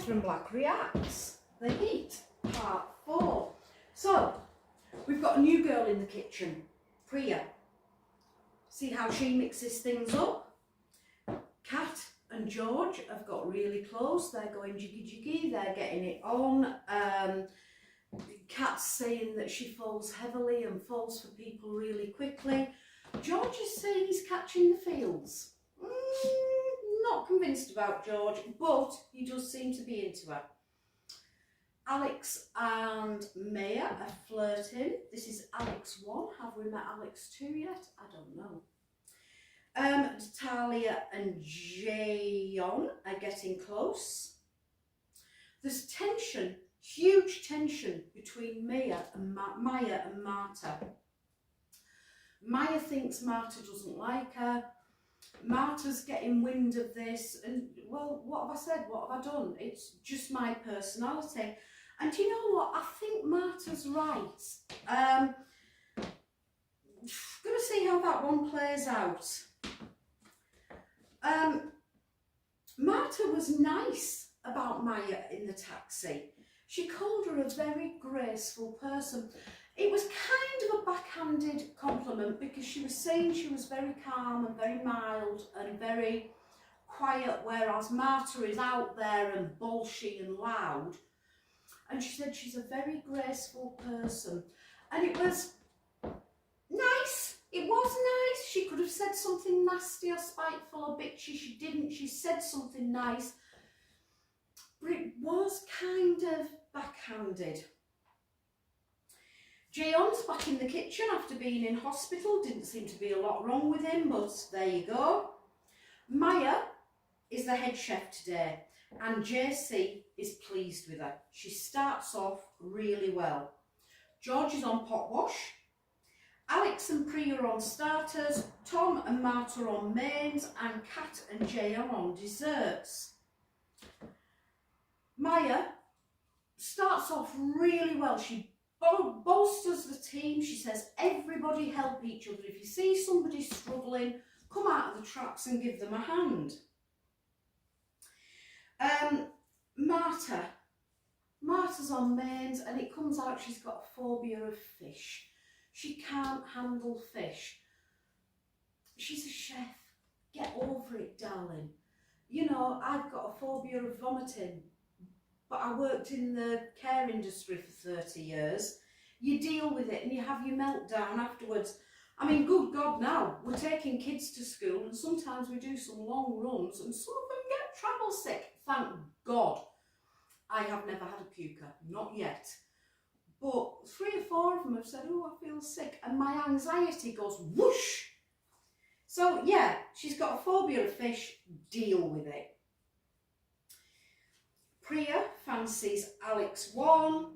Katherine Black reacts. The heat, part 4. So, we've got a new girl in the kitchen, Priya. See how she mixes things up? Kat and George have got really close. They're going jiggy jiggy. They're getting it on. Kat's saying that she falls heavily and falls for people really quickly. George is saying he's catching the feels. Not convinced about George, but he does seem to be into her. Alex and Maya are flirting. This is Alex 1. Have we met Alex 2 yet? I don't know. Talia and Jayon are getting close. There's tension, huge tension between Maya and Marta. Maya thinks Marta doesn't like her. Marta's getting wind of this and, well, what have I said? What have I done? It's just my personality. And you know what? I think Marta's right. Gonna see how that one plays out. Marta was nice about Maya in the taxi. She called her a very graceful person. It was kind of a backhanded compliment because she was saying she was very calm and very mild and very quiet, whereas Marta is out there and bolshy and loud. And she said she's a very graceful person. And it was nice. It was nice. She could have said something nasty or spiteful or bitchy. She didn't. She said something nice. But it was kind of backhanded. Jayon's back in the kitchen after being in hospital. Didn't seem to be a lot wrong with him, but there you go. Maya is the head chef today, and JC is pleased with her. She starts off really well. George is on pot wash. Alex and Priya are on starters. Tom and Marta are on mains, and Kat and Jay are on desserts. Maya starts off really well. She bolsters the team. She says, everybody help each other. If you see somebody struggling, come out of the traps and give them a hand. Marta's on mains, and it comes out she's got a phobia of fish. She can't handle fish. She's a chef. Get over it, darling. You know, I've got a phobia of vomiting. But I worked in the care industry for 30 years. You deal with it and you have your meltdown afterwards. I mean, good God, now we're taking kids to school and sometimes we do some long runs and some of them get travel sick. Thank God. I have never had a puker, not yet. But 3 or 4 of them have said, oh, I feel sick. And my anxiety goes whoosh. So yeah, she's got a phobia of fish, deal with it. Priya fancies Alex 1.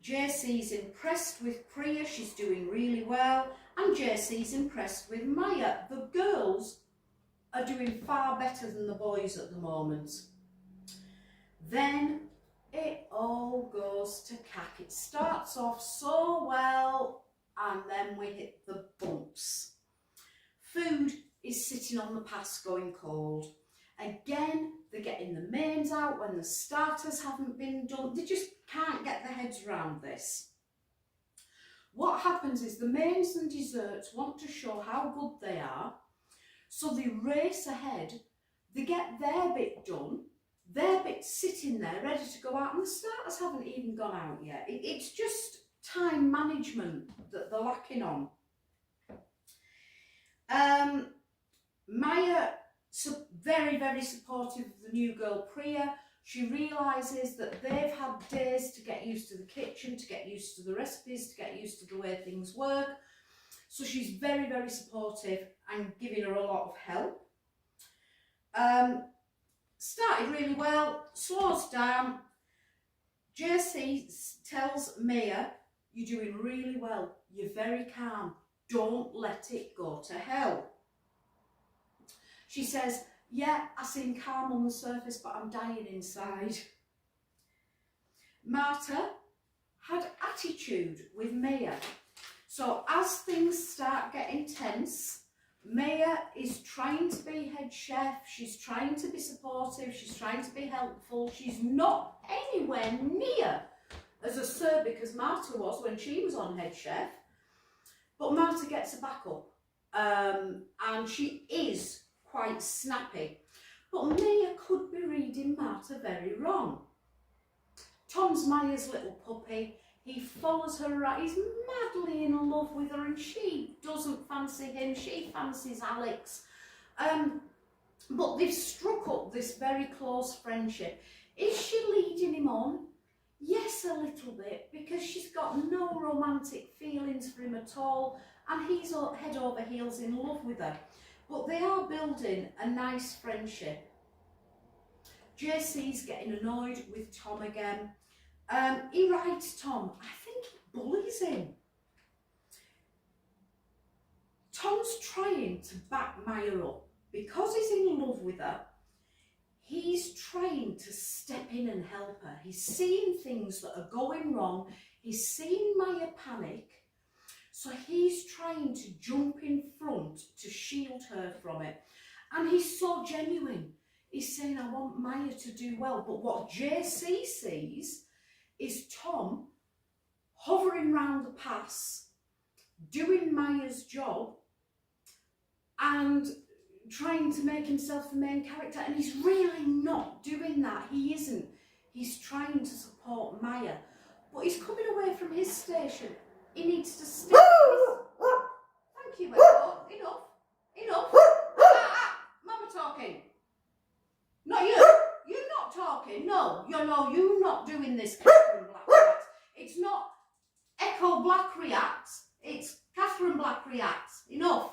JC's impressed with Priya, she's doing really well. And JC's impressed with Maya. The girls are doing far better than the boys at the moment. Then it all goes to cack. It starts off so well and then we hit the bumps. Food is sitting on the pass going cold. Again, they're getting the mains out when the starters haven't been done. They just can't get their heads around this. What happens is the mains and desserts want to show how good they are, so they race ahead. They get their bit done, their bit sitting there ready to go out, and the starters haven't even gone out yet. It's just time management that they're lacking on. Maya, so very, very supportive of the new girl Priya. She realises that they've had days to get used to the kitchen, to get used to the recipes, to get used to the way things work. So she's very, very supportive and giving her a lot of help. Started really well, slows down. JC tells Maya, you're doing really well, you're very calm, don't let it go to hell. She says, yeah, I seem calm on the surface, but I'm dying inside. Marta had attitude with Maya. So as things start getting tense, Maya is trying to be head chef, she's trying to be supportive, she's trying to be helpful, she's not anywhere near as acerbic as Marta was when she was on head chef, but Marta gets her back up, and she is quite snappy. But Maya could be reading Marta very wrong. Tom's Maya's little puppy. He follows her around. He's madly in love with her, and she doesn't fancy him. She fancies Alex. But they've struck up this very close friendship. Is she leading him on? Yes, a little bit, because she's got no romantic feelings for him at all, and he's head over heels in love with her. But they are building a nice friendship. JC's getting annoyed with Tom again. He writes Tom, I think he bullies him. Tom's trying to back Maya up. Because he's in love with her, he's trying to step in and help her. He's seeing things that are going wrong. He's seeing Maya panic. So he's trying to jump in front to shield her from it. And he's so genuine. He's saying, I want Maya to do well. But what JC sees is Tom hovering round the pass, doing Maya's job and trying to make himself the main character. And he's really not doing that. He isn't. He's trying to support Maya. But he's coming away from his station. He needs to stick. Thank you, Echo. Enough. Enough. Mama talking. Not you. You're not talking. No, you're not doing this, Katherine Blackreacts. It's not Echo Black Reacts. It's Katherine Black Reacts. Enough.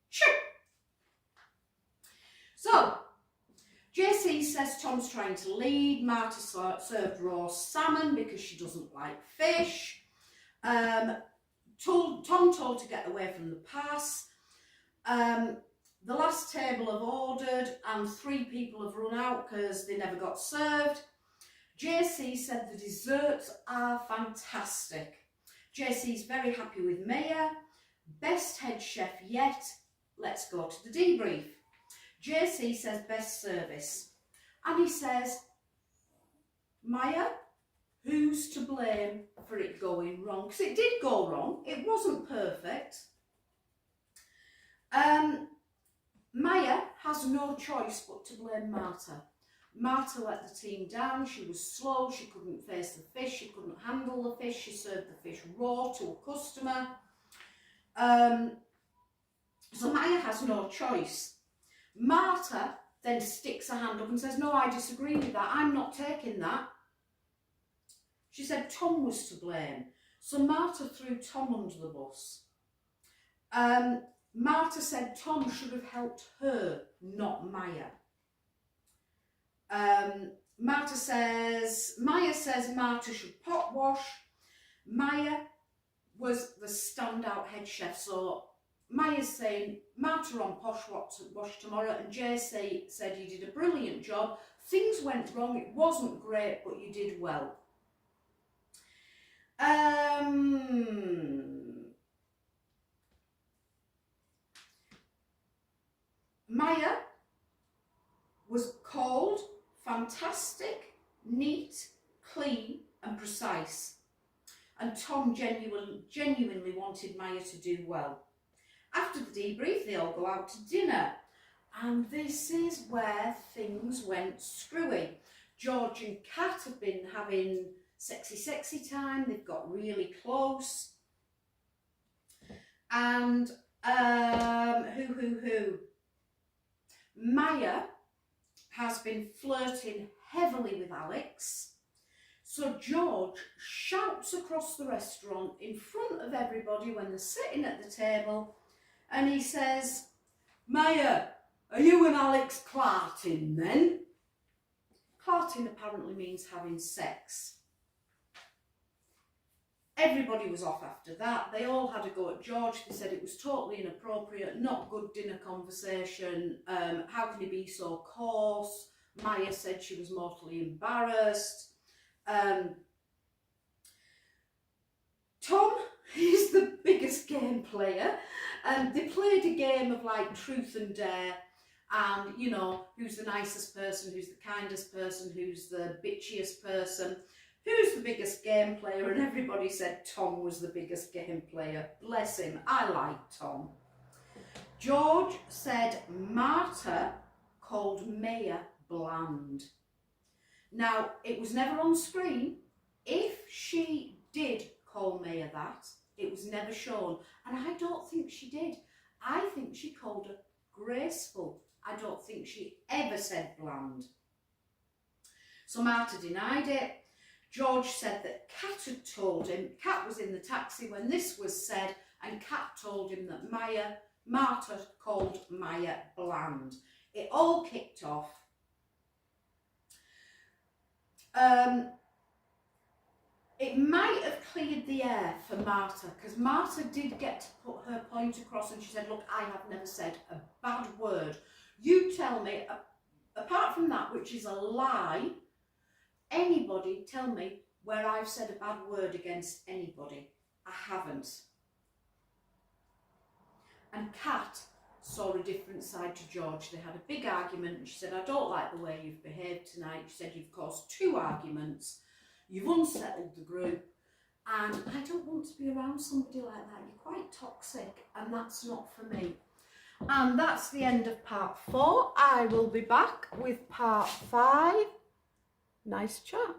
Sure. So, JC says Tom's trying to lead. Marta served raw salmon because she doesn't like fish. Tom told to get away from the pass. The last table have ordered and 3 people have run out because they never got served. JC said the desserts are fantastic. JC's very happy with Maya. Best head chef yet. Let's go to the debrief. JC says best service. And he says, Maya, who's to blame for it going wrong? Because it did go wrong. It wasn't perfect. Maya has no choice but to blame Marta. Marta let the team down. She was slow. She couldn't face the fish. She couldn't handle the fish. She served the fish raw to a customer. So Maya has no choice. Marta then sticks her hand up and says, no, I disagree with that. I'm not taking that. She said Tom was to blame. So Marta threw Tom under the bus. Marta said Tom should have helped her, not Maya. Maya says Marta should pot wash. Maya was the standout head chef. So Maya's saying Marta on posh wash tomorrow, and JC said you did a brilliant job. Things went wrong. It wasn't great, but you did well. Maya was called fantastic, neat, clean and precise. And Tom genuinely wanted Maya to do well. After the debrief, they all go out to dinner. And this is where things went screwy. George and Kat have been having sexy time. They've got really close. And Maya has been flirting heavily with Alex. So George shouts across the restaurant in front of everybody when they're sitting at the table, and he says, Maya, are you and Alex clarting then? Clarting apparently means having sex. Everybody was off after that. They all had a go at George. They said it was totally inappropriate, not good dinner conversation. How can he be so coarse? Maya said she was mortally embarrassed. Tom He's the biggest game player. And they played a game of like truth and dare. And, you know, who's the nicest person, who's the kindest person, who's the bitchiest person, who's the biggest game player? And everybody said Tom was the biggest game player. Bless him, I like Tom. George said Marta called Maya bland. Now, it was never on screen. If she did call Maya that, it was never shown. And I don't think she did. I think she called her graceful. I don't think she ever said bland. So Marta denied it. George said that Kat had told him, Kat was in the taxi when this was said, and Kat told him that Marta called Maya bland. It all kicked off. It might have cleared the air for Marta, because Marta did get to put her point across, and she said, look, I have never said a bad word. You tell me, apart from that, which is a lie, anybody tell me where I've said a bad word against anybody. I haven't. And Kat saw a different side to George. They had a big argument, and she said, I don't like the way you've behaved tonight. She said, you've caused 2 arguments. You've unsettled the group, and I don't want to be around somebody like that. You're quite toxic, and that's not for me. And that's the end of part 4. I will be back with part 5. Nice chat.